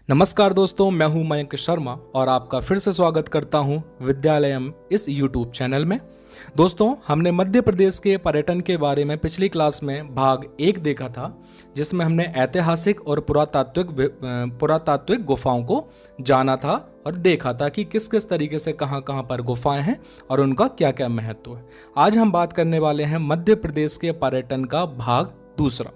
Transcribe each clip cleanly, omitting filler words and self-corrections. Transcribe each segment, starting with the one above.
नमस्कार दोस्तों, मैं हूं मयंक शर्मा और आपका फिर से स्वागत करता हूं विद्यालयम इस YouTube चैनल में। दोस्तों, हमने मध्य प्रदेश के पर्यटन के बारे में पिछली क्लास में भाग 1 देखा था, जिसमें हमने ऐतिहासिक और पुरातात्विक गुफाओं को जाना था और देखा था कि किस किस तरीके से कहां कहां पर गुफाएं हैं और उनका क्या क्या महत्व है। आज हम बात करने वाले हैं मध्य प्रदेश के पर्यटन का भाग 2,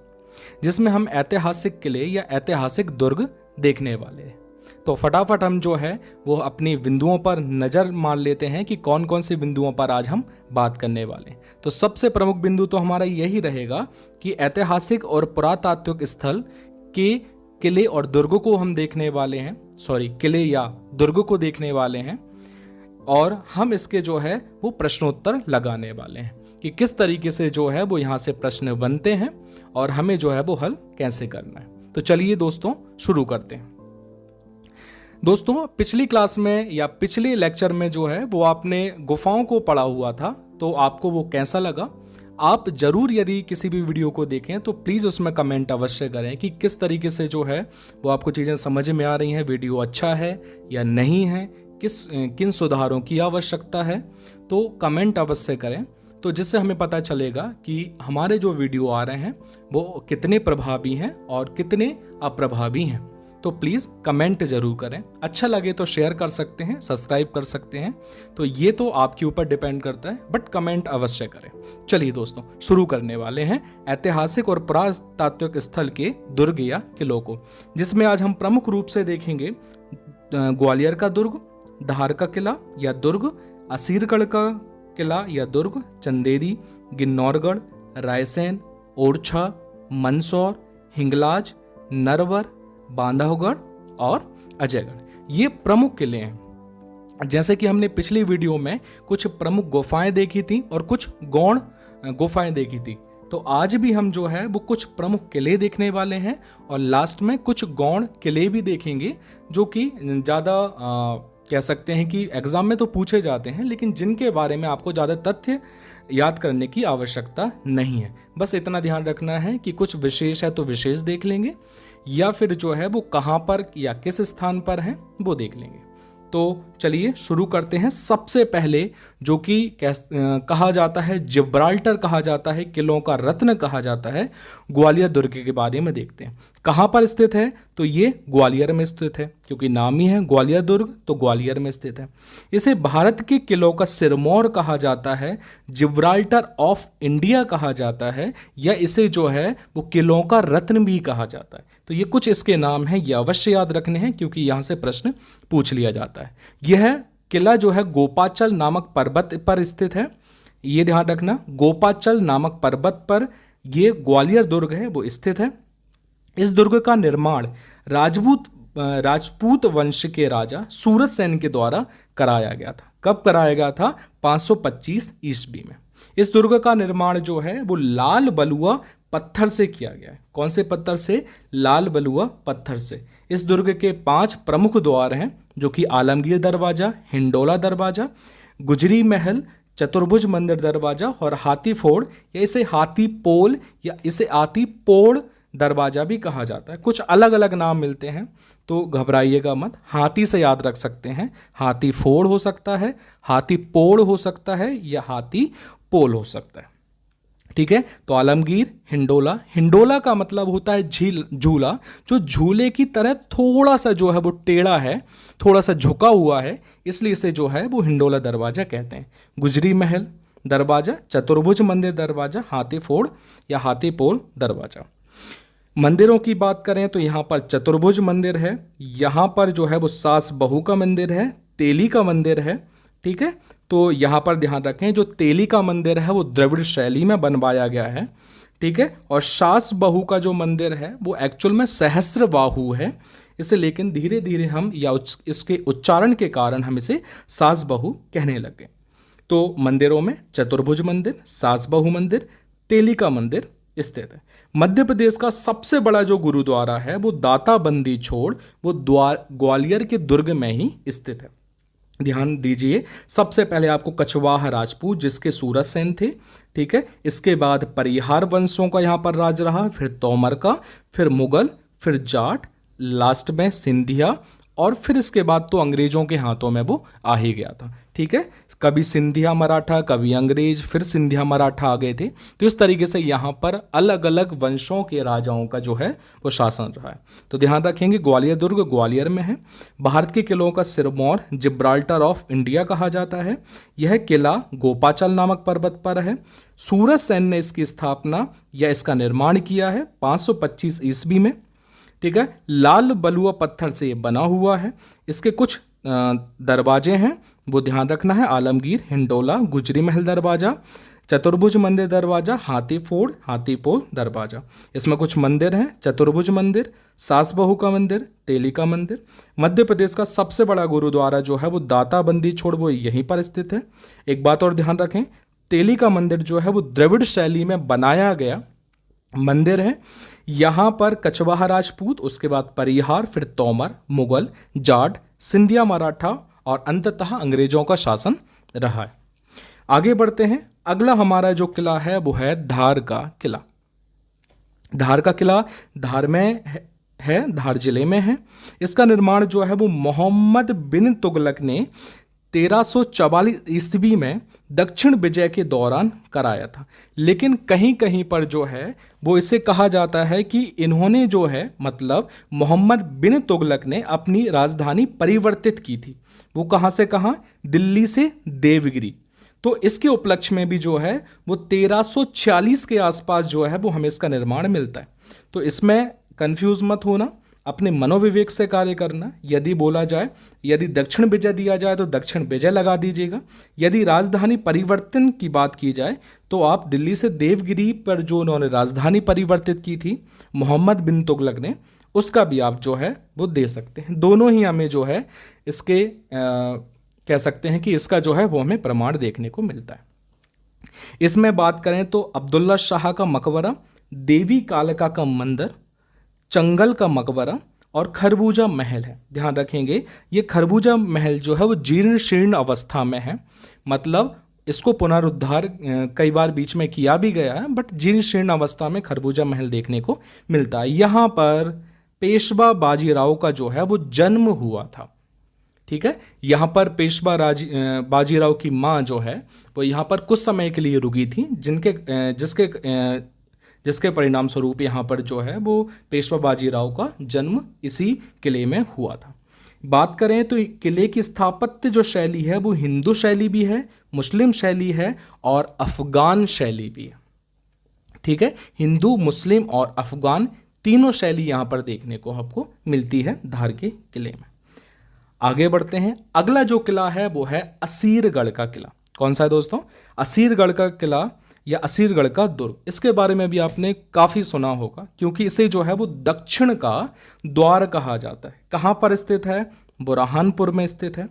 जिसमें हम ऐतिहासिक किले या ऐतिहासिक दुर्ग देखने वाले हैं। तो फटाफट हम जो है वो अपनी बिंदुओं पर नज़र मार लेते हैं कि कौन कौन सी बिंदुओं पर आज हम बात करने वाले हैं। तो सबसे प्रमुख बिंदु तो हमारा यही रहेगा कि ऐतिहासिक और पुरातात्विक स्थल के किले और दुर्ग को हम देखने वाले हैं, किले या दुर्ग को देखने वाले हैं, और हम इसके जो है वो प्रश्नोत्तर लगाने वाले हैं कि किस तरीके से जो है वो यहाँ से प्रश्न बनते हैं और हमें जो है वो हल कैसे करना है। तो चलिए दोस्तों शुरू करते हैं। दोस्तों, पिछली क्लास में या पिछले लेक्चर में जो है वो आपने गुफाओं को पढ़ा हुआ था, तो आपको वो कैसा लगा? आप जरूर यदि किसी भी वीडियो को देखें तो प्लीज़ उसमें कमेंट अवश्य करें कि किस तरीके से जो है वो आपको चीज़ें समझ में आ रही हैं, वीडियो अच्छा है या नहीं है, किन सुधारों की आवश्यकता है। तो कमेंट अवश्य करें, तो जिससे हमें पता चलेगा कि हमारे जो वीडियो आ रहे हैं वो कितने प्रभावी हैं और कितने अप्रभावी हैं। तो प्लीज़ कमेंट ज़रूर करें। अच्छा लगे तो शेयर कर सकते हैं, सब्सक्राइब कर सकते हैं, तो ये तो आपके ऊपर डिपेंड करता है, बट कमेंट अवश्य करें। चलिए दोस्तों शुरू करने वाले हैं ऐतिहासिक और पुरातात्विक स्थल के दुर्ग या किलों को, जिसमें आज हम प्रमुख रूप से देखेंगे ग्वालियर का दुर्ग, धार का किला या दुर्ग, असीरगढ़ का किला या दुर्ग, चंदेरी, गिन्नौरगढ़, रायसेन, ओरछा, मंदसौर, हिंगलाज, नरवर, बांधवगढ़ और अजयगढ़। ये प्रमुख किले हैं। जैसे कि हमने पिछली वीडियो में कुछ प्रमुख गुफाएं देखी थी और कुछ गौण गुफाएं देखी थी, तो आज भी हम जो है वो कुछ प्रमुख किले देखने वाले हैं और लास्ट में कुछ गौण किले भी देखेंगे, जो कि ज़्यादा कह सकते हैं कि एग्जाम में तो पूछे जाते हैं, लेकिन जिनके बारे में आपको ज़्यादा तथ्य याद करने की आवश्यकता नहीं है। बस इतना ध्यान रखना है कि कुछ विशेष है तो विशेष देख लेंगे, या फिर जो है वो कहाँ पर या किस स्थान पर है वो देख लेंगे। तो चलिए शुरू करते हैं। सबसे पहले जो कि कहा जाता है, जिब्राल्टर कहा जाता है, किलों का रत्न कहा जाता है, ग्वालियर दुर्ग के बारे में देखते हैं। कहाँ पर स्थित है? तो ये ग्वालियर में स्थित है, क्योंकि नाम ही है ग्वालियर दुर्ग, तो ग्वालियर में स्थित है। इसे भारत के किलों का सिरमौर कहा जाता है, जिब्राल्टर ऑफ इंडिया कहा जाता है, या इसे जो है वो किलों का रत्न भी कहा जाता है। तो ये कुछ इसके नाम हैं, ये अवश्य याद रखने हैं, क्योंकि यहाँ से प्रश्न पूछ लिया जाता है। यह किला जो है गोपाचल नामक पर्वत पर स्थित है। ये ध्यान रखना, गोपाचल नामक पर्वत पर ये ग्वालियर दुर्ग है वो स्थित है। इस दुर्ग का निर्माण राजपूत वंश के राजा सूरत सेन के द्वारा कराया गया था। कब कराया गया था? 525 ईस्वी में। इस दुर्ग का निर्माण जो है वो लाल बलुआ पत्थर से किया गया है। कौन से पत्थर से? लाल बलुआ पत्थर से। इस दुर्ग के 5 प्रमुख द्वार हैं, जो कि आलमगीर दरवाजा, हिंडोला दरवाजा, गुजरी महल, चतुर्भुज मंदिर दरवाजा और हाथी फोड़, या इसे हाथी पोल या इसे हाथी पोड़ दरवाजा भी कहा जाता है। कुछ अलग अलग नाम मिलते हैं, तो घबराइएगा मत, हाथी से याद रख सकते हैं। हाथी फोड़ हो सकता है, हाथी पोड़ हो सकता है, या हाथी पोल हो सकता है। ठीक है, तो आलमगीर, हिंडोला। हिंडोला का मतलब होता है झूला, जो झूले की तरह थोड़ा सा जो है वो टेढ़ा है, थोड़ा सा झुका हुआ है, इसलिए इसे जो है वो हिंडोला दरवाजा कहते हैं। गुजरी महल दरवाजा, चतुर्भुज मंदिर दरवाजा, हाथी फोड़ या हाथी पोल दरवाजा। मंदिरों की बात करें तो यहाँ पर चतुर्भुज मंदिर है, यहाँ पर जो है वो सास बहू का मंदिर है, तेली का मंदिर है। ठीक है, तो यहाँ पर ध्यान रखें, जो तेली का मंदिर है वो द्रविड़ शैली में बनवाया गया है। ठीक है, और सास बहू का जो मंदिर है वो एक्चुअल में सहस्त्र बाहु है, इसे लेकिन धीरे धीरे हम या इसके उच्चारण के कारण हम इसे सास बहू कहने लगे। तो मंदिरों में चतुर्भुज मंदिर, सास बहू मंदिर, तेली का मंदिर स्थित है। मध्य प्रदेश का सबसे बड़ा जो गुरुद्वारा है वो दाता बंदी छोड़ वो ग्वालियर के दुर्ग में ही स्थित है। ध्यान दीजिए, सबसे पहले आपको कछवाहा राजपूत जिसके सूरत सेन थे, ठीक है, इसके बाद परिहार वंशों का यहाँ पर राज रहा, फिर तोमर का, फिर मुगल, फिर जाट, लास्ट में सिंधिया, और फिर इसके बाद तो अंग्रेजों के हाथों में वो आ ही गया था। ठीक है, कभी सिंधिया मराठा, कभी अंग्रेज, फिर सिंधिया मराठा आ गए थे। तो इस तरीके से यहाँ पर अलग अलग वंशों के राजाओं का जो है वो शासन रहा है। तो ध्यान रखेंगे, ग्वालियर दुर्ग ग्वालियर में है। भारत के किलों का सिरमौर जिब्राल्टर ऑफ इंडिया कहा जाता है। यह किला गोपाचल नामक पर्वत पर है। सूरज सेन ने इसकी स्थापना या इसका निर्माण किया है 525 ईस्वी में। ठीक है, लाल बलुआ पत्थर से ये बना हुआ है। इसके कुछ दरवाजे हैं, वो ध्यान रखना है, आलमगीर, हिंडोला, गुजरी महल दरवाजा, चतुर्भुज मंदिर दरवाजा, हाथीफोड़, हाथीपोल दरवाजा। इसमें कुछ मंदिर हैं, चतुर्भुज मंदिर, सास बहू का मंदिर, तेली का मंदिर। मध्य प्रदेश का सबसे बड़ा गुरुद्वारा जो है वो दाता बंदी छोड़ वो यहीं पर स्थित है। एक बात और ध्यान रखें, तेली का मंदिर जो है वो द्रविड़ शैली में बनाया गया मंदिर है। यहाँ पर कछवाहा राजपूत, उसके बाद परिहार, फिर तोमर, मुगल, जाट, सिंधिया मराठा और अंततः अंग्रेजों का शासन रहा है। आगे बढ़ते हैं, अगला हमारा जो किला है वो है धार का किला। धार का किला धार में है, धार जिले में है। इसका निर्माण जो है वो मोहम्मद बिन तुगलक ने 1344 ईस्वी में दक्षिण विजय के दौरान कराया था। लेकिन कहीं कहीं पर जो है वो इसे कहा जाता है कि इन्होंने जो है मतलब मोहम्मद बिन तुगलक ने अपनी राजधानी परिवर्तित की थी। वो कहाँ से कहाँ? दिल्ली से देवगिरी। तो इसके उपलक्ष्य में भी जो है वो 1346 के आसपास जो है वो हमें इसका निर्माण मिलता है। तो इसमें कंफ्यूज मत होना, अपने मनोविवेक से कार्य करना। यदि बोला जाए, यदि दक्षिण विजय दिया जाए तो दक्षिण विजय लगा दीजिएगा। यदि राजधानी परिवर्तन की बात की जाए तो आप दिल्ली से देवगिरी पर जो उन्होंने राजधानी परिवर्तित की थी मोहम्मद बिन तुगलक ने, उसका भी आप जो है वो दे सकते हैं। दोनों ही हमें जो है इसके कह सकते हैं कि इसका जो है वो हमें प्रमाण देखने को मिलता है। इसमें बात करें तो अब्दुल्ला शाह का मकबरा, देवी कालका का मंदिर, चंगल का मकबरा और खरबूजा महल है। ध्यान रखेंगे, ये खरबूजा महल जो है वो जीर्ण शीर्ण अवस्था में है। मतलब इसको पुनरुद्धार कई बार बीच में किया भी गया है, बट जीर्ण शीर्ण अवस्था में खरबूजा महल देखने को मिलता है। यहाँ पर पेशवा बाजीराव का जो है वो जन्म हुआ था। ठीक है, यहाँ पर पेशवा बाजीराव की माँ जो है वो यहाँ पर कुछ समय के लिए रुकी थी, जिसके परिणाम स्वरूप यहाँ पर जो है वो पेशवा बाजीराव का जन्म इसी किले में हुआ था। बात करें तो किले की स्थापत्य जो शैली है वो हिंदू शैली भी है, मुस्लिम शैली है और अफगान शैली भी है। ठीक है, हिंदू, मुस्लिम और अफगान तीनों शैली यहाँ पर देखने को आपको मिलती है धार के किले में। आगे बढ़ते हैं, अगला जो किला है वो है असीरगढ़ का किला। कौन सा है दोस्तों? असीरगढ़ का किला या असीरगढ़ का दुर्ग। इसके बारे में भी आपने काफ़ी सुना होगा, क्योंकि इसे जो है वो दक्षिण का द्वार कहा जाता है। कहाँ पर स्थित है? बुरहानपुर में स्थित है।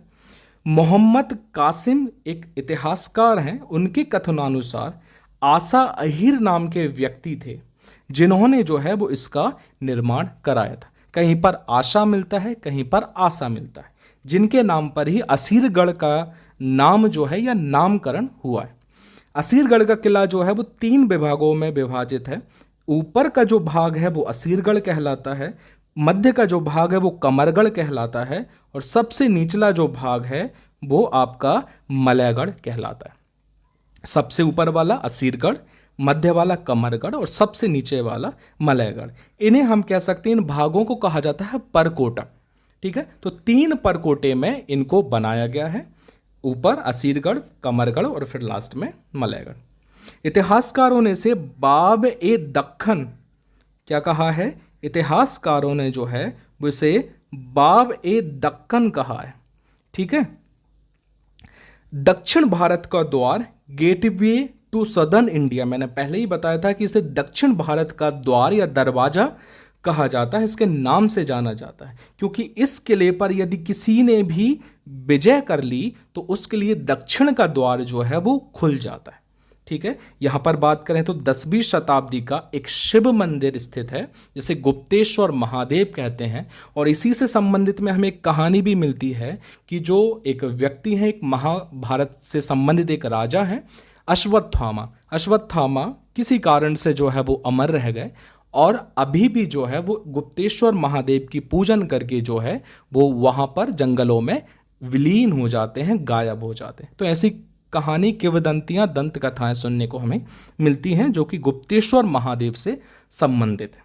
मोहम्मद कासिम एक इतिहासकार हैं, उनके कथनानुसार आसा अहीर नाम के व्यक्ति थे जिन्होंने जो है वो इसका निर्माण कराया था। कहीं पर आशा मिलता है, कहीं पर आशा मिलता है, जिनके नाम पर ही असीरगढ़ का नाम जो है या नामकरण हुआ है। असीरगढ़ का किला जो है वो 3 विभागों में विभाजित है। ऊपर का जो भाग है वो असीरगढ़ कहलाता है, मध्य का जो भाग है वो कमरगढ़ कहलाता है और सबसे निचला जो भाग है वो आपका मलयगढ़ कहलाता है। सबसे ऊपर वाला असीरगढ़, मध्य वाला कमरगढ़ और सबसे नीचे वाला मलयगढ़। इन्हें हम कह सकते हैं, इन भागों को कहा जाता है परकोटा। ठीक है, तो 3 परकोटे में इनको बनाया गया है, ऊपर असीरगढ़, कमरगढ़ और फिर लास्ट में मलयगढ़। इतिहासकारों ने इसे बाब ए दक्खन क्या कहा है? इतिहासकारों ने जो है वो इसे बाब ए दक्कन कहा है। ठीक है, दक्षिण भारत का द्वार, गेटवे टू सदर्न इंडिया। मैंने पहले ही बताया था कि इसे दक्षिण भारत का द्वार या दरवाजा कहा जाता है, इसके नाम से जाना जाता है, क्योंकि इस किले पर यदि किसी ने भी विजय कर ली तो उसके लिए दक्षिण का द्वार जो है वो खुल जाता है। ठीक है, यहाँ पर बात करें तो 10वीं शताब्दी का एक शिव मंदिर स्थित है, जिसे गुप्तेश्वर महादेव कहते हैं। और इसी से संबंधित में हमें एक कहानी भी मिलती है कि जो एक व्यक्ति है, एक महाभारत से संबंधित एक राजा है, अश्वत्थामा। अश्वत्थामा किसी कारण से जो है वो अमर रह गए और अभी भी जो है वो गुप्तेश्वर महादेव की पूजन करके जो है वो वहाँ पर जंगलों में विलीन हो जाते हैं, गायब हो जाते हैं। तो ऐसी कहानी, किंवदंतियाँ, दंत कथाएं सुनने को हमें मिलती हैं जो कि गुप्तेश्वर महादेव से संबंधित है।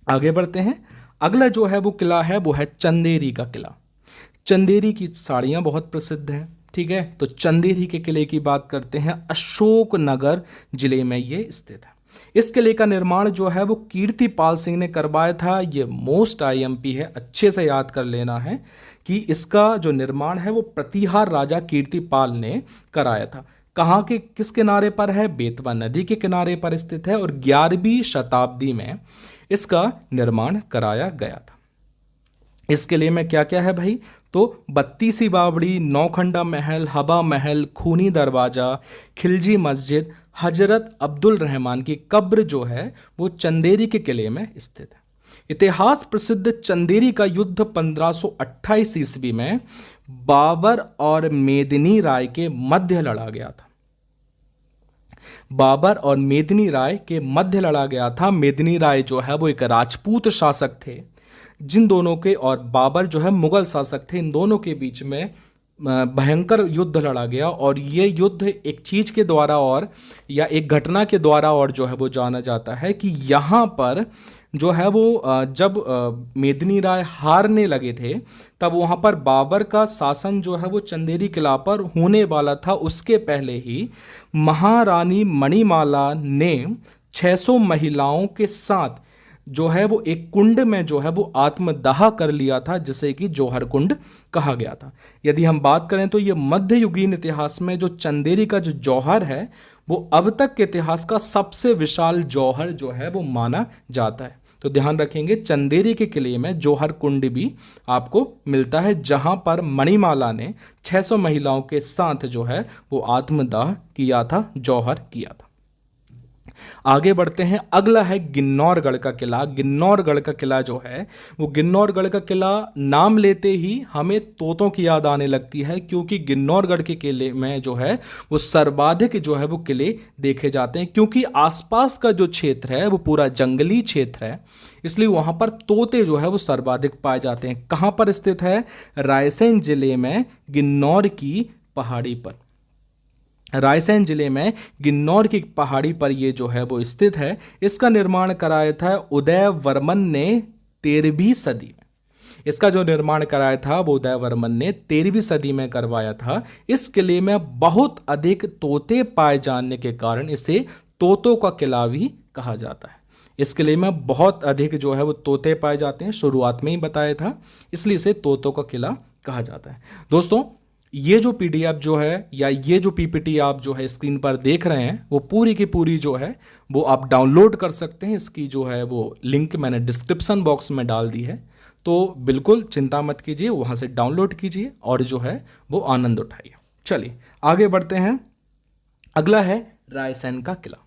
आगे बढ़ते हैं। अगला जो है वो किला है वो है चंदेरी का किला। चंदेरी की साड़ियाँ बहुत प्रसिद्ध हैं, ठीक है। तो चंदेरी के किले की बात करते हैं। अशोकनगर जिले में ये स्थित है। इस किले का निर्माण जो है वो कीर्तिपाल सिंह ने करवाया था। ये मोस्ट आईएमपी है, अच्छे से याद कर लेना है कि इसका जो निर्माण है वो प्रतिहार राजा कीर्तिपाल ने कराया था। कहाँ के, किस किनारे पर है? बेतवा नदी के किनारे पर स्थित है और 11वीं शताब्दी में इसका निर्माण कराया गया था। इस किले में क्या क्या है भाई? तो 32 बावड़ी, नौखंडा महल, हवा महल, खूनी दरवाजा, खिलजी मस्जिद, हजरत अब्दुल रहमान की कब्र जो है वो चंदेरी के किले में स्थित है। इतिहास प्रसिद्ध चंदेरी का युद्ध 1528 ईस्वी में बाबर और मेदिनी राय के मध्य लड़ा गया था। बाबर और मेदिनी राय के मध्य लड़ा गया था। मेदिनी राय जो है वो एक राजपूत शासक थे, जिन दोनों के, और बाबर जो है मुगल शासक थे। इन दोनों के बीच में भयंकर युद्ध लड़ा गया और ये युद्ध एक चीज़ के द्वारा और या एक घटना के द्वारा और जो है वो जाना जाता है कि यहाँ पर जो है वो जब मेदिनी राय हारने लगे थे तब वहाँ पर बाबर का शासन जो है वो चंदेरी किला पर होने वाला था। उसके पहले ही महारानी मणिमाला ने 600 महिलाओं के साथ जो है वो एक कुंड में जो है वो आत्मदाह कर लिया था, जिसे कि जौहर कुंड कहा गया था। यदि हम बात करें तो ये मध्ययुगीन इतिहास में जो चंदेरी का जो जौहर है वो अब तक के इतिहास का सबसे विशाल जौहर जो है वो माना जाता है। तो ध्यान रखेंगे, चंदेरी के किले में जौहर कुंड भी आपको मिलता है, जहां पर मणिमाला ने 600 महिलाओं के साथ जो है वो आत्मदाह किया था, जौहर किया था। आगे बढ़ते हैं। अगला है गिन्नौरगढ़ का किला। गिन्नौरगढ़ का किला जो है वो, गिन्नौरगढ़ का किला नाम लेते ही हमें तोतों की याद आने लगती है, क्योंकि गिन्नौरगढ़ के किले में जो है वो सर्वाधिक जो है वो किले देखे जाते हैं। क्योंकि आसपास का जो क्षेत्र है वो पूरा जंगली क्षेत्र है, इसलिए वहाँ पर तोते जो है वो सर्वाधिक पाए जाते हैं। कहाँ पर स्थित है? रायसेन जिले में गिन्नौर की पहाड़ी पर। रायसेन जिले में गिन्नौर की पहाड़ी पर ये जो है वो स्थित है। इसका निर्माण कराया था उदय वर्मन ने 13वीं सदी में। इसका जो निर्माण कराया था वो उदय वर्मन ने 13वीं सदी में करवाया था। इस किले में बहुत अधिक तोते पाए जाने के कारण इसे तोतों का किला भी कहा जाता है। इस किले में बहुत अधिक जो है वो तोते पाए जाते हैं, शुरुआत में ही बताया था, इसलिए इसे तोतों का किला कहा जाता है। दोस्तों, ये जो पीडीएफ जो है या ये जो पीपीटी आप जो है स्क्रीन पर देख रहे हैं वो पूरी की पूरी जो है वो आप डाउनलोड कर सकते हैं। इसकी जो है वो लिंक मैंने डिस्क्रिप्शन बॉक्स में डाल दी है, तो बिल्कुल चिंता मत कीजिए, वहाँ से डाउनलोड कीजिए और जो है वो आनंद उठाइए। चलिए आगे बढ़ते हैं। अगला है रायसेन का किला।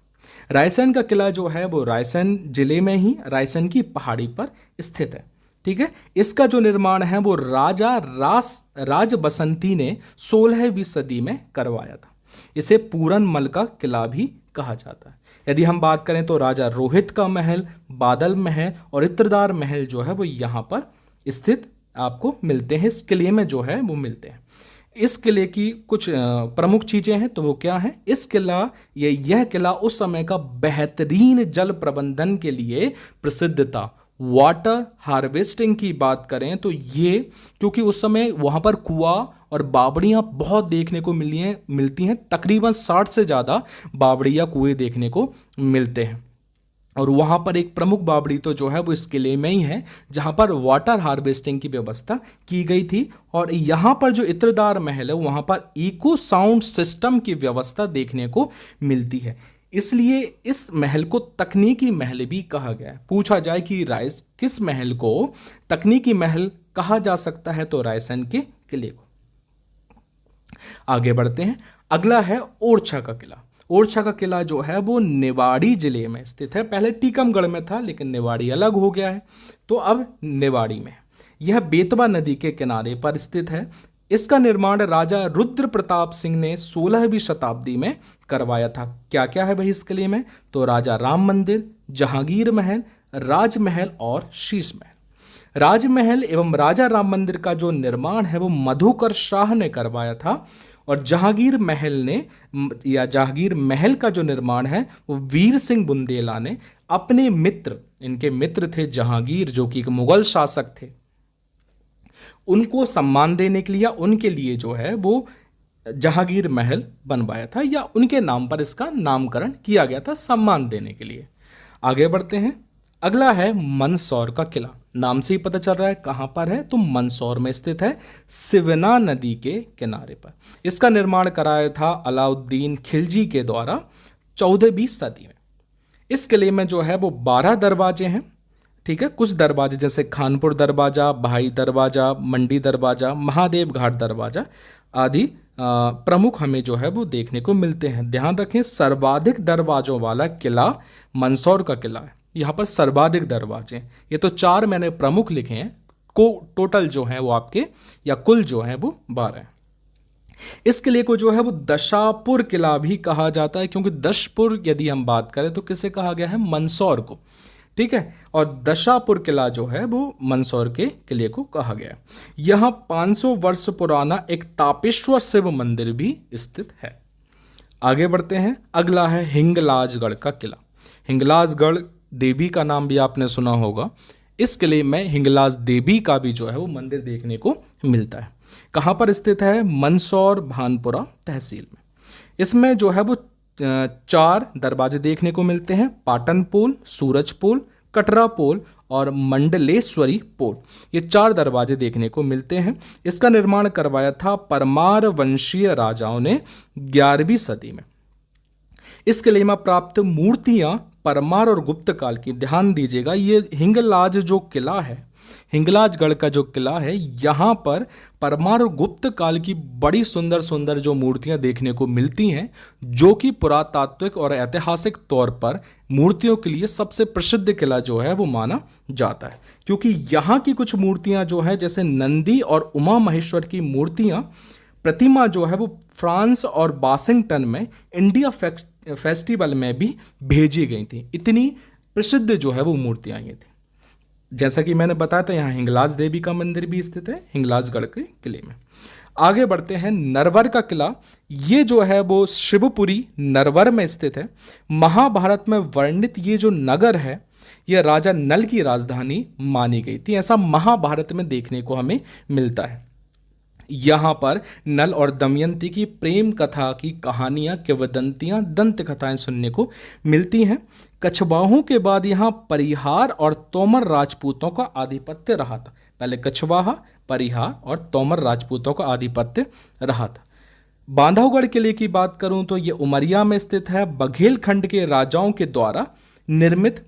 रायसेन का किला जो है वो रायसेन जिले में ही रायसेन की पहाड़ी पर स्थित है, ठीक है। इसका जो निर्माण है वो राज बसंती ने 16वीं सदी में करवाया था। इसे पूरनमल का किला भी कहा जाता है। यदि हम बात करें तो राजा रोहित का महल, बादल महल और इत्रदार महल जो है वो यहाँ पर स्थित आपको मिलते हैं। इस किले में जो है वो मिलते हैं। इस किले की कुछ प्रमुख चीज़ें हैं, तो वो क्या है? यह किला उस समय का बेहतरीन जल प्रबंधन के लिए प्रसिद्ध था। वाटर हार्वेस्टिंग की बात करें तो ये, क्योंकि उस समय वहाँ पर कुआं और बावड़ियाँ बहुत देखने को मिलती हैं, तकरीबन 60 से ज़्यादा बावड़ियाँ कुएं देखने को मिलते हैं। और वहाँ पर एक प्रमुख बावड़ी तो जो है वो इस किले में ही है, जहाँ पर वाटर हार्वेस्टिंग की व्यवस्था की गई थी। और यहाँ पर जो इत्रदार महल है वहाँ पर इको साउंड सिस्टम की व्यवस्था देखने को मिलती है, इसलिए इस महल को तकनीकी महल भी कहा गया है। पूछा जाए कि किस महल को तकनीकी महल कहा जा सकता है, तो रायसेन के किले को। आगे बढ़ते हैं। अगला है ओरछा का किला। ओरछा का किला जो है वो निवाड़ी जिले में स्थित है। पहले टीकमगढ़ में था, लेकिन निवाड़ी अलग हो गया है, तो अब निवाड़ी में। यह बेतवा नदी के किनारे पर स्थित है। इसका निर्माण राजा रुद्र प्रताप सिंह ने 16वीं शताब्दी में करवाया था। क्या क्या है भाई इस किले में? तो राजा राम मंदिर, जहांगीर महल, राजमहल और शीश महल। राजमहल एवं राजा राम मंदिर का जो निर्माण है वो मधुकर शाह ने करवाया था, और जहांगीर महल ने या जहांगीर महल का जो निर्माण है वो वीर सिंह बुंदेला ने अपने मित्र, इनके मित्र थे जहांगीर जो कि एक मुगल शासक थे, उनको सम्मान देने के लिए, उनके लिए जो है वो जहांगीर महल बनवाया था, या उनके नाम पर इसका नामकरण किया गया था सम्मान देने के लिए। आगे बढ़ते हैं। अगला है मंदसौर का किला। नाम से ही पता चल रहा है कहाँ पर है, तो मंदसौर में स्थित है, सिवना नदी के किनारे पर। इसका निर्माण कराया था अलाउद्दीन खिलजी के द्वारा 14वीं सदी में। इस किले में जो है वो 12 दरवाजे हैं, ठीक है। कुछ दरवाजे जैसे खानपुर दरवाजा, भाई दरवाजा, मंडी दरवाजा, महादेव घाट दरवाजा आदि प्रमुख हमें जो है वो देखने को मिलते हैं। ध्यान रखें, सर्वाधिक दरवाजों वाला किला मंदसौर का किला है। यहाँ पर सर्वाधिक दरवाजे हैं। ये तो 4 मैंने प्रमुख लिखे हैं, को टोटल जो है वो आपके या कुल जो है वो 12 हैं। इस किले को जो है वो दशापुर किला भी कहा जाता है, क्योंकि दशपुर यदि हम बात करें तो किसे कहा गया है? मंदसौर को, ठीक है। और दशापुर किला जो है वो मंदसौर के किले को कहा गया है। यहाँ 500 वर्ष पुराना एक तापेश्वर शिव मंदिर भी स्थित है। आगे बढ़ते हैं। अगला है हिंगलाजगढ़ का किला। हिंगलाजगढ़ देवी का नाम भी आपने सुना होगा। इस किले में हिंगलाज देवी का भी जो है वो मंदिर देखने को मिलता है। कहाँ पर स्थित है? मंदसौर भानपुरा तहसील में। इसमें जो है वो 4 दरवाजे देखने को मिलते हैं, पाटन पोल, सूरज पोल, कटरा पोल और मंडलेश्वरी पोल। ये 4 दरवाजे देखने को मिलते हैं। इसका निर्माण करवाया था परमार वंशीय राजाओं ने 11वीं सदी में। इस किले में प्राप्त मूर्तियां परमार और गुप्त काल की। ध्यान दीजिएगा, ये हिंगलाज जो किला है, हिंगलाजगढ़ का जो किला है, यहाँ पर परमार और गुप्त काल की बड़ी सुंदर सुंदर जो मूर्तियां देखने को मिलती हैं, जो कि पुरातात्विक और ऐतिहासिक तौर पर मूर्तियों के लिए सबसे प्रसिद्ध किला जो है वो माना जाता है। क्योंकि यहाँ की कुछ मूर्तियां जो है, जैसे नंदी और उमा महेश्वर की मूर्तियां, प्रतिमा जो है वो फ्रांस और वाशिंगटन में इंडिया फेस्टिवल में भी भेजी गई थी। इतनी प्रसिद्ध जो है वो मूर्तियां ये थी। जैसा कि मैंने बताया था, यहाँ हिंगलाज देवी का मंदिर भी स्थित है हिंगलाजगढ़ के किले में। आगे बढ़ते हैं। नरवर का किला, ये जो है वो शिवपुरी नरवर में स्थित है। महाभारत में वर्णित ये जो नगर है, यह राजा नल की राजधानी मानी गई थी, ऐसा महाभारत में देखने को हमें मिलता है। यहाँ पर नल और दमयंती की प्रेम कथा की कहानियाँ, किंवदंतियाँ, दंत कथाएं सुनने को मिलती हैं। कछवाहों के बाद यहाँ परिहार और तोमर राजपूतों का आधिपत्य रहा था। पहले कछवाहा, परिहार और तोमर राजपूतों का आधिपत्य रहा था। बांधवगढ़ किले की बात करूं तो ये उमरिया में स्थित है। बघेलखंड के राजाओं के द्वारा निर्मित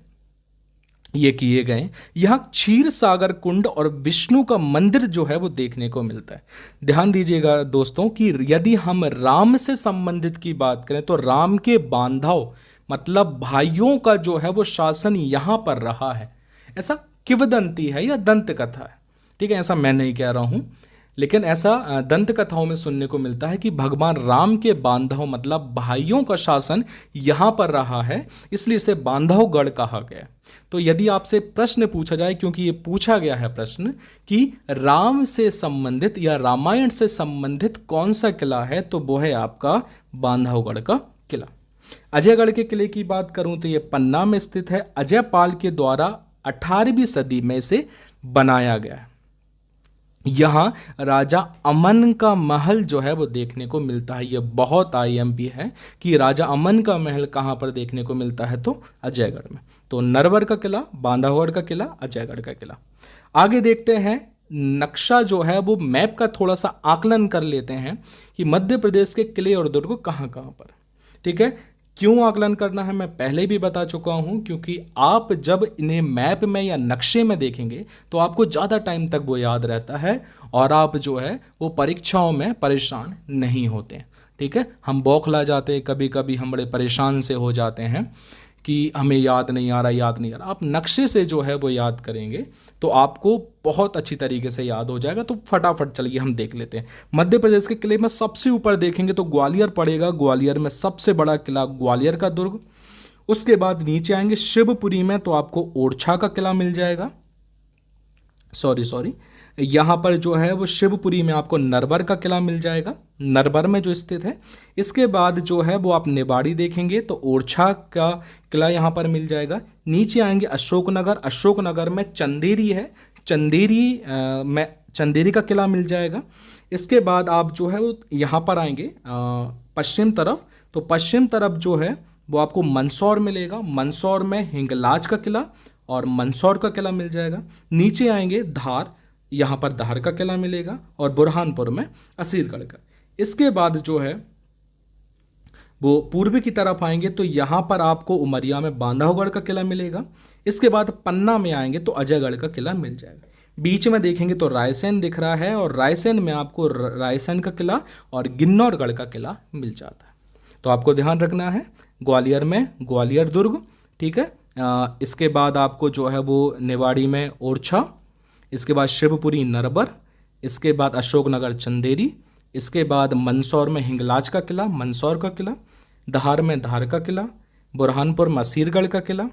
ये किए गए। यहाँ क्षीर सागर कुंड और विष्णु का मंदिर जो है वो देखने को मिलता है। ध्यान दीजिएगा दोस्तों कि यदि हम राम से संबंधित की बात करें तो राम के बांधव मतलब भाइयों का जो है वो शासन यहाँ पर रहा है, ऐसा किंवदंती है या दंत कथा है, ठीक है। ऐसा मैं नहीं कह रहा हूँ, लेकिन ऐसा दंत कथाओं में सुनने को मिलता है कि भगवान राम के बांधव मतलब भाइयों का शासन यहाँ पर रहा है, इसलिए इसे बांधवगढ़ कहा गया। तो यदि आपसे प्रश्न पूछा जाए, क्योंकि ये पूछा गया है प्रश्न कि राम से संबंधित या रामायण से संबंधित कौन सा किला है, तो वो है आपका बांधवगढ़ का किला। अजयगढ़ के किले की बात करूं तो ये पन्ना में स्थित है। अजयपाल के द्वारा 18वीं सदी में इसे बनाया गया है। यहाँ राजा अमन का महल जो है वो देखने को मिलता है। ये बहुत आईएमपी है कि राजा अमन का महल कहाँ पर देखने को मिलता है, तो अजयगढ़ में। तो नरवर का किला, बांधवगढ़ का किला, अजयगढ़ का किला। आगे देखते हैं। नक्शा जो है वो मैप का थोड़ा सा आकलन कर लेते हैं कि मध्य प्रदेश के किले और दुर्ग कहाँ कहाँ पर, ठीक है। क्यों आकलन करना है मैं पहले भी बता चुका हूं, क्योंकि आप जब इन्हें मैप में या नक्शे में देखेंगे तो आपको ज़्यादा टाइम तक वो याद रहता है और आप जो है वो परीक्षाओं में परेशान नहीं होते, ठीक है। हम बौखला जाते हैं, कभी कभी हम बड़े परेशान से हो जाते हैं कि हमें याद नहीं आ रहा, आप नक्शे से जो है वो याद करेंगे तो आपको बहुत अच्छी तरीके से याद हो जाएगा। तो फटाफट चलिए हम देख लेते हैं। मध्य प्रदेश के किले में सबसे ऊपर देखेंगे तो ग्वालियर पड़ेगा। ग्वालियर में सबसे बड़ा किला ग्वालियर का दुर्ग। उसके बाद नीचे आएंगे शिवपुरी में तो आपको ओरछा का किला मिल जाएगा। सॉरी, यहाँ पर जो है वो शिवपुरी में आपको नरवर का किला मिल जाएगा, नरवर में जो स्थित है। इसके बाद जो है वो आप निवाड़ी देखेंगे तो ओरछा का किला यहाँ पर मिल जाएगा। नीचे आएंगे अशोकनगर, अशोकनगर में चंदेरी है, में चंदेरी का किला मिल जाएगा। इसके बाद आप जो है वो यहाँ पर आएंगे पश्चिम तरफ, तो पश्चिम तरफ जो है वो आपको मंदसौर मिलेगा। मंदसौर में हिंगलाज का किला और मंदसौर का किला मिल जाएगा। नीचे आएंगे धार, यहाँ पर धार का किला मिलेगा और बुरहानपुर में असीरगढ़ का। इसके बाद जो है वो पूर्वी की तरफ आएंगे तो यहाँ पर आपको उमरिया में बांधवगढ़ का किला मिलेगा। इसके बाद पन्ना में आएंगे तो अजयगढ़ का किला मिल जाएगा। बीच में देखेंगे तो रायसेन दिख रहा है और रायसेन में आपको रायसेन का किला और गिन्नौरगढ़ का किला मिल जाता है। तो आपको ध्यान रखना है ग्वालियर में ग्वालियर दुर्ग, ठीक है। इसके बाद आपको जो है वो निवाड़ी में ओरछा, इसके बाद शिवपुरी नरवर, इसके बाद अशोकनगर चंदेरी, इसके बाद मंदसौर में हिंगलाज का किला, मंदसौर का किला, धार में धार का किला, बुरहानपुर में असीरगढ़ का किला,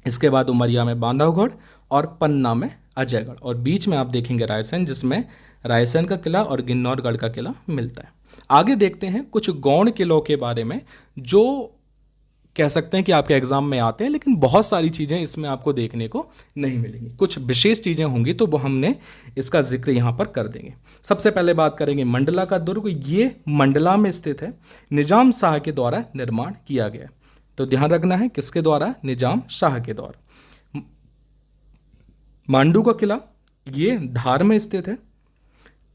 इसके बाद उमरिया में बांधवगढ़ और पन्ना में अजयगढ़, और बीच में आप देखेंगे रायसेन जिसमें रायसेन का किला और गिन्नौरगढ़ का किला मिलता है। आगे देखते हैं कुछ गौण किलों के बारे में जो कह सकते हैं कि आपके एग्जाम में आते हैं, लेकिन बहुत सारी चीज़ें इसमें आपको देखने को नहीं मिलेंगी। कुछ विशेष चीज़ें होंगी तो वो हमने इसका जिक्र यहाँ पर कर देंगे। सबसे पहले बात करेंगे मंडला का दुर्ग। ये मंडला में स्थित है, निजाम शाह के द्वारा निर्माण किया गया। तो ध्यान रखना है किसके द्वारा, निजाम शाह के द्वारा। मांडू का किला ये धार में स्थित है।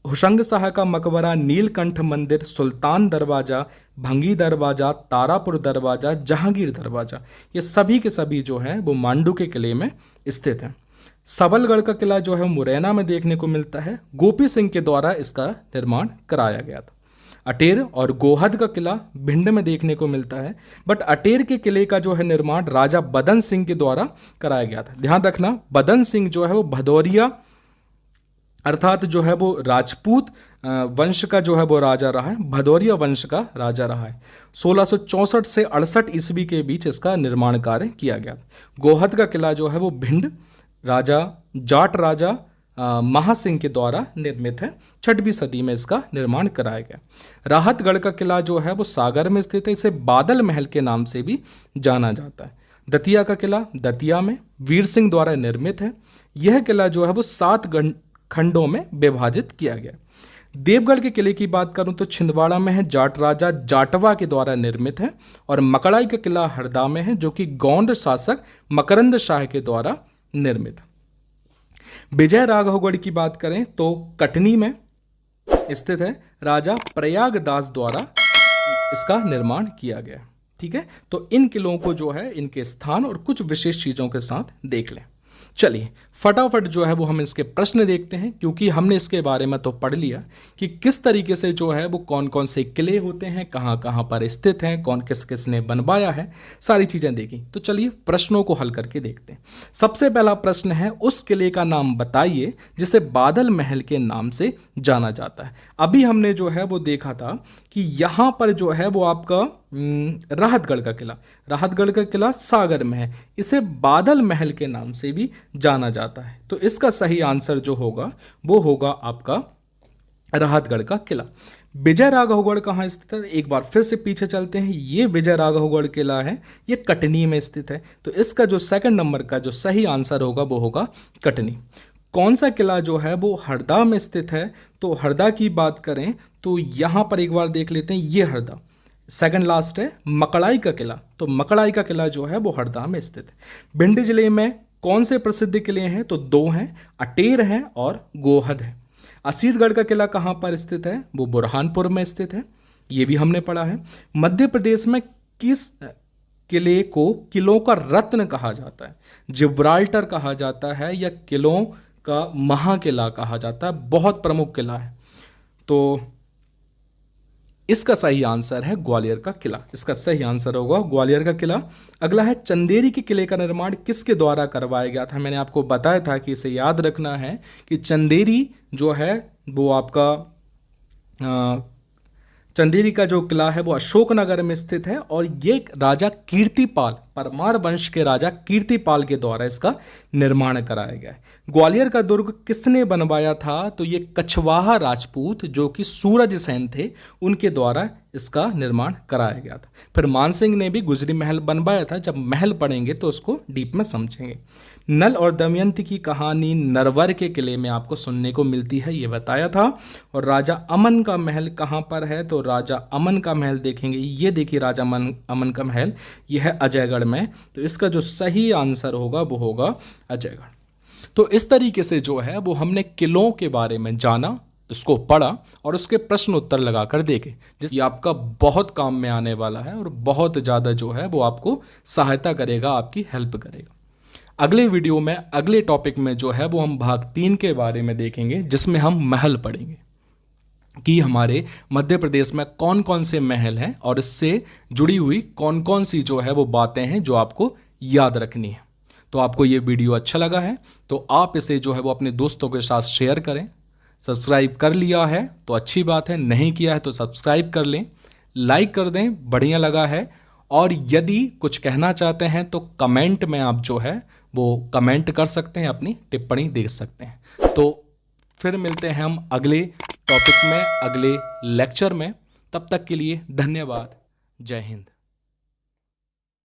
हुशंग शाह का मकबरा, नीलकंठ मंदिर, सुल्तान दरवाज़ा, भंगी दरवाज़ा, तारापुर दरवाज़ा, जहांगीर दरवाज़ा, ये सभी के सभी जो हैं वो मांडू के किले में स्थित हैं। सबलगढ़ का किला जो है मुरैना में देखने को मिलता है। गोपी सिंह के द्वारा इसका निर्माण कराया गया था। अटेर और गोहद का किला भिंड में देखने को मिलता है, बट अटेर के किले का जो है निर्माण राजा बदन सिंह के द्वारा कराया गया था। ध्यान रखना, बदन सिंह जो है वो भदौरिया अर्थात जो है वो राजपूत वंश का जो है वो राजा रहा है, भदौरिया वंश का राजा रहा है। 1664 से 68 ईस्वी के बीच इसका निर्माण कार्य किया गया। गोहद का किला जो है वो भिंड जाट राजा महासिंह के द्वारा निर्मित है। 6वीं सदी में इसका निर्माण कराया गया। राहतगढ़ का किला जो है वो सागर में स्थित है, इसे बादल महल के नाम से भी जाना जाता है। दतिया का किला दतिया में वीर सिंह द्वारा निर्मित है। यह किला जो है वो 7 खंडों में विभाजित किया गया। देवगढ़ के किले की बात करूं तो छिंदवाड़ा में है, जाट राजा जाटवा के द्वारा निर्मित है। और मकड़ाई का किला हरदा में है जो कि गौंड शासक मकरंद शाह के द्वारा निर्मित है। विजय राघवगढ़ की बात करें तो कटनी में स्थित है, राजा प्रयागदास द्वारा इसका निर्माण किया गया। ठीक है, तो इन किलों को जो है इनके स्थान और कुछ विशेष चीजों के साथ देख लें। चलिए फटाफट जो है वो हम इसके प्रश्न देखते हैं, क्योंकि हमने इसके बारे में तो पढ़ लिया कि किस तरीके से जो है वो कौन कौन से किले होते हैं, कहाँ कहाँ पर स्थित हैं, कौन किस किस ने बनवाया है, सारी चीज़ें देखी। तो चलिए प्रश्नों को हल करके देखते हैं। सबसे पहला प्रश्न है, उस किले का नाम बताइए जिसे बादल महल के नाम से जाना जाता है। अभी हमने जो है वो देखा था कि यहाँ पर जो है वो आपका राहतगढ़ का किला सागर में है, इसे बादल महल के नाम से भी जाना जाता है। तो इसका सही आंसर जो होगा वो होगा आपका राहतगढ़ का किला। विजय राघवगढ़ कहाँ स्थित है, एक बार फिर से पीछे चलते हैं। ये विजय राघवगढ़ किला है, ये कटनी में स्थित है। तो इसका जो सेकंड नंबर का जो सही आंसर होगा वो होगा कटनी। कौन सा किला जो है वो हरदा में स्थित है, तो हरदा की बात करें तो यहाँ पर एक बार देख लेते हैं, ये हरदा। सेकंड लास्ट है मकड़ाई का किला, तो मकड़ाई का किला जो है वो हरदा में स्थित है। भिंड जिले में कौन से प्रसिद्ध किले हैं, तो 2 हैं, अटेर हैं और गोहद है। असीरगढ़ का किला कहाँ पर स्थित है, वो बुरहानपुर में स्थित है, ये भी हमने पढ़ा है। मध्य प्रदेश में किस किले को किलों का रत्न कहा जाता है, जिब्राल्टर कहा जाता है या किलों का महाकिला कहा जाता है, बहुत प्रमुख किला है। तो इसका सही आंसर है ग्वालियर का किला। इसका सही आंसर होगा ग्वालियर का किला। अगला है चंदेरी के किले का निर्माण किसके द्वारा करवाया गया था। मैंने आपको बताया था कि इसे याद रखना है कि चंदेरी जो है वो आपका चंदेरी का जो किला है वो अशोकनगर में स्थित है और ये राजा कीर्तिपाल, परमार वंश के राजा कीर्तिपाल के द्वारा इसका निर्माण कराया गया है। ग्वालियर का दुर्ग किसने बनवाया था, तो ये कछवाहा राजपूत जो कि सूरज सेन थे उनके द्वारा इसका निर्माण कराया गया था। फिर मानसिंह ने भी गुजरी महल बनवाया था। जब महल पढ़ेंगे तो उसको डीप में समझेंगे। नल और दमयंती की कहानी नरवर के किले में आपको सुनने को मिलती है, ये बताया था। और राजा अमन का महल कहाँ पर है, तो राजा अमन का महल देखेंगे, ये देखिए राजा अमन का महल, ये है अजयगढ़ में। तो इसका जो सही आंसर होगा वो होगा अजयगढ़। तो इस तरीके से जो है वो हमने किलों के बारे में जाना, इसको पढ़ा और उसके प्रश्न उत्तर लगाकर देखे, जिससे आपका बहुत काम में आने वाला है और बहुत ज़्यादा जो है वो आपको सहायता करेगा, आपकी हेल्प करेगा। अगले वीडियो में अगले टॉपिक में जो है वो हम भाग 3 के बारे में देखेंगे, जिसमें हम महल पढ़ेंगे कि हमारे मध्य प्रदेश में कौन कौन से महल हैं और इससे जुड़ी हुई कौन कौन सी जो है वो बातें हैं जो आपको याद रखनी है। तो आपको ये वीडियो अच्छा लगा है तो आप इसे जो है वो अपने दोस्तों के साथ शेयर करें। सब्सक्राइब कर लिया है तो अच्छी बात है, नहीं किया है तो सब्सक्राइब कर लें, लाइक कर दें बढ़िया लगा है। और यदि कुछ कहना चाहते हैं तो कमेंट में आप जो है वो कमेंट कर सकते हैं, अपनी टिप्पणी दे सकते हैं। तो फिर मिलते हैं हम अगले टॉपिक में, अगले लेक्चर में। तब तक के लिए धन्यवाद। जय हिंद।